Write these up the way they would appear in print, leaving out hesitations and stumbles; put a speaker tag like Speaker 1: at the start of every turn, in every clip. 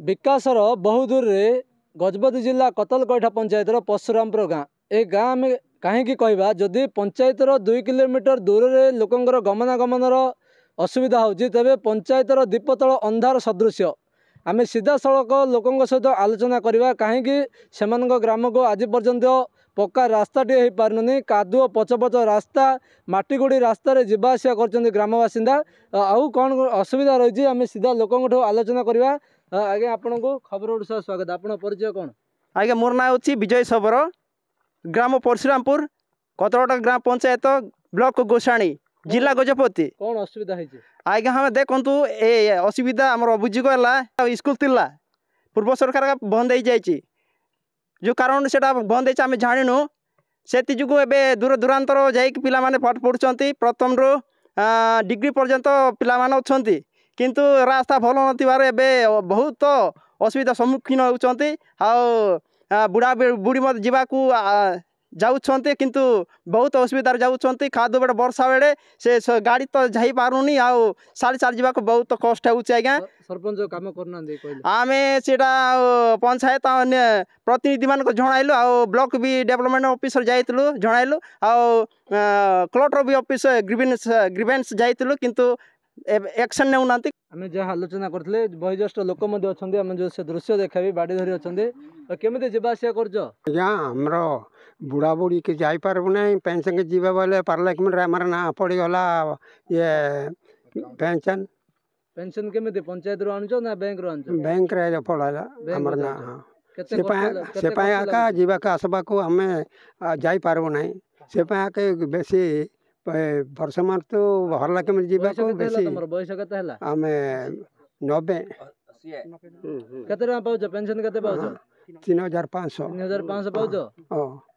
Speaker 1: विकासर बहु दूर रे गजपति जिला कतलकैठा पंचायतर परशुरामपुर गाँ ए गाँ आम कहीं कहवा जदि पंचायतर 2 किलोमीटर दूर रे लोकंर गमनागमनर असुविधा होची तेबे पंचायतर दीपतल अंधार सदृश आम सीधा सड़क लोकों सहित आलोचना करवा कहीं से ग्राम को आज पर्यंत पक्का रास्ताटे हो पारनी कादुओ पचपच रास्ता मटीगुड़ी रास्तार जावास कर ग्राम बासिंदा आउ कौन असुविधा रही आम सीधा लोकों आलोचना करवा। आज्ञा आपण को खबर ओडिशा स्वागत। आपण परिचय कौन?
Speaker 2: आज्ञा मोर ना हूँ विजय सबर, ग्राम परशुरामपुर, कतलकटा ग्राम पंचायत, ब्लॉक गोसाणी, जिला गजपति।
Speaker 1: कौन असुविधा है?
Speaker 2: आज्ञा हमें देखु ए असुविधा आम बुझीगला स्कूल थिला पूर्व सरकार बंद हो जाए जो कारण से बंद होम जाणु से दूर दूरांतर जा पाने पाठ पढ़ुं प्रथम रू डिग्री पर्यंत पाने किंतु रास्ता भल न बहुत असुविधा सम्मुखीन होती बुढ़ा बुढ़ी मत जावाकू जाऊँच किंतु बहुत असुविधार जाऊँच खादु बेड़े वर्षा बेड़े से गाड़ी तो जा पारूनी आउ साड़ी साड़ी जावाक बहुत कष्ट हो। आज्ञा
Speaker 1: सरपंच काम करना
Speaker 2: आम से पंचायत प्रतिनिधि मान जणाइलु आ ब्लॉक भी डेवलपमेंट ऑफिसर जाइलु जणाइलु आ कलेक्टर भी ऑफिस ग्रीवेंस जाइलु किंतु एक्शन नेउना।
Speaker 1: आम जहाँ आलोचना करते बयोज्येष्ठ लोक आम जो से दृश्य देखा बाड़ी धरी अच्छा केमी जावासिया कर
Speaker 3: बुढ़ा बुढ़ी के जापारू ना पेंशन के जीवा बोले पार्लियामेंट आमर ना पड़गला ये पेंशन
Speaker 1: पेंशन केमी पंचायत रू आनुच ना बैंक रू आनुच?
Speaker 3: बैंक रे पड़ाला आमर ना से आका जीवाक आसवा को आम जापारू ना से आके बेसी वर्ष मार तो हरला केमी जीवाक बेसी
Speaker 1: बयस केते
Speaker 3: आम 90
Speaker 1: केते पाउछ पेंशन केते पाउछ?
Speaker 3: 3500
Speaker 1: 3500 पाउछ।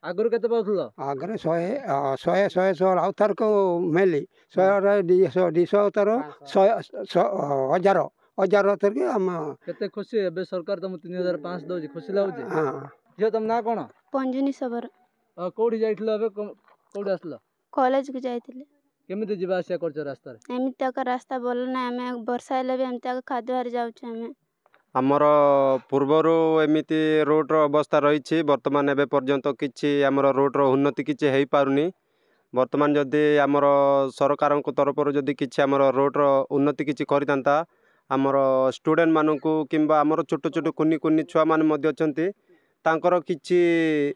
Speaker 1: आगुर केते पाउथलो?
Speaker 3: आगरे 100 आउथर को मेली 100 200 तर 1000 उतर के हम
Speaker 1: केते खुशी एबे सरकार तुम 3500 दोजी खुशी लागुची? हां जे तुम ना कोन?
Speaker 4: पंजुनी सबर।
Speaker 1: कोडी जाइथलो एबे कोडी आसलो?
Speaker 4: कॉलेज को जाइथिले।
Speaker 1: केमिति जीवा आसिया करछ रास्ता रे?
Speaker 4: एमिति का रास्ता बोल ना हमें वर्षा हेले भी एमिति का खाद बाहर जाउछ हमें
Speaker 5: आमर पूर्वर एमती रोड अवस्था रही बर्तमान एवं पर्यंत किसी आमर रोड उन्नति किसी हो पारुनी। बर्तमान जदि आमर सरकार तरफ जदि किसी आमर रोड उन्नति किसी करता आमर स्टूडेंट मानक किंबा आमर छोट छोट कुनी कुनी छुआ मान तांकर किसी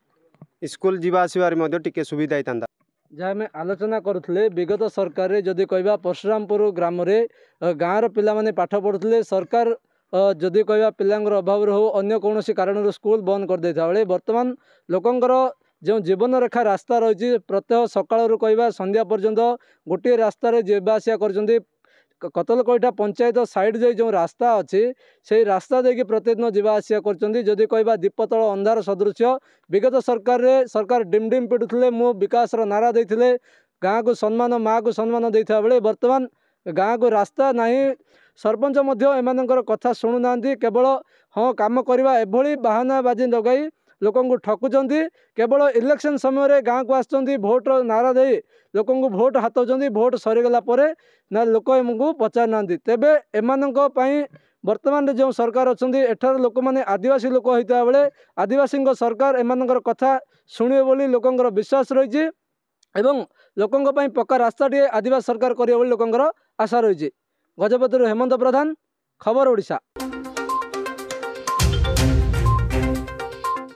Speaker 5: स्कूल जीवा आसबार टिके सुविधा होता।
Speaker 1: जहाँ आम आलोचना करुले विगत सरकार जदि कहवा परशुरामपुर ग्राम गाँव पिला माने पाठ पढ़ुले सरकार जदि कहवा पिलांगर अभाव हो अन्य कौन कारण स्कूल बंद कर देता बेले बर्तमान लोकंर जो जीवन रेखा रास्ता रही प्रत्यह सकाळु कहवा संध्या पर्यंत गोटे रास्तार जावासिया कर कतलकैठा पंचायत साइड जाए जो रास्ता अच्छी से रास्ता देखिए प्रतिदिन जावासिया कर कहवा दीपतल अंधार सदृश विगत सरकार डिम डिम पिटुले मु विकास नारा देते गाँ को सम्मान माँ को सम्मान देता बेले बर्तमान गाँ को रास्ता नहीं सरपंच एमानकर कथा शुणुना केवल हाँ कम करवा एभली बाहानाबाजी लगाई लोक ठकुंट केवल इलेक्शन समय गाँव को आसुँच भोट नारा दे लोक भोट हाथौं भोट सरीगला ना लोक एमको पचार ना तेबे एमानंकपाई वर्तमान जो सरकार अच्छा एठार लोक मैंने आदिवासी लोक होता बेले आदिवासी सरकार एमानंकर कथा शुणे बोली लोकंर विश्वास रही एवं लोकंक पई पक्का रास्ताटे आदिवासी सरकार करियो बोली लोकंर आशा रही। गजपति हेमंत प्रधान, खबर ओडिशा।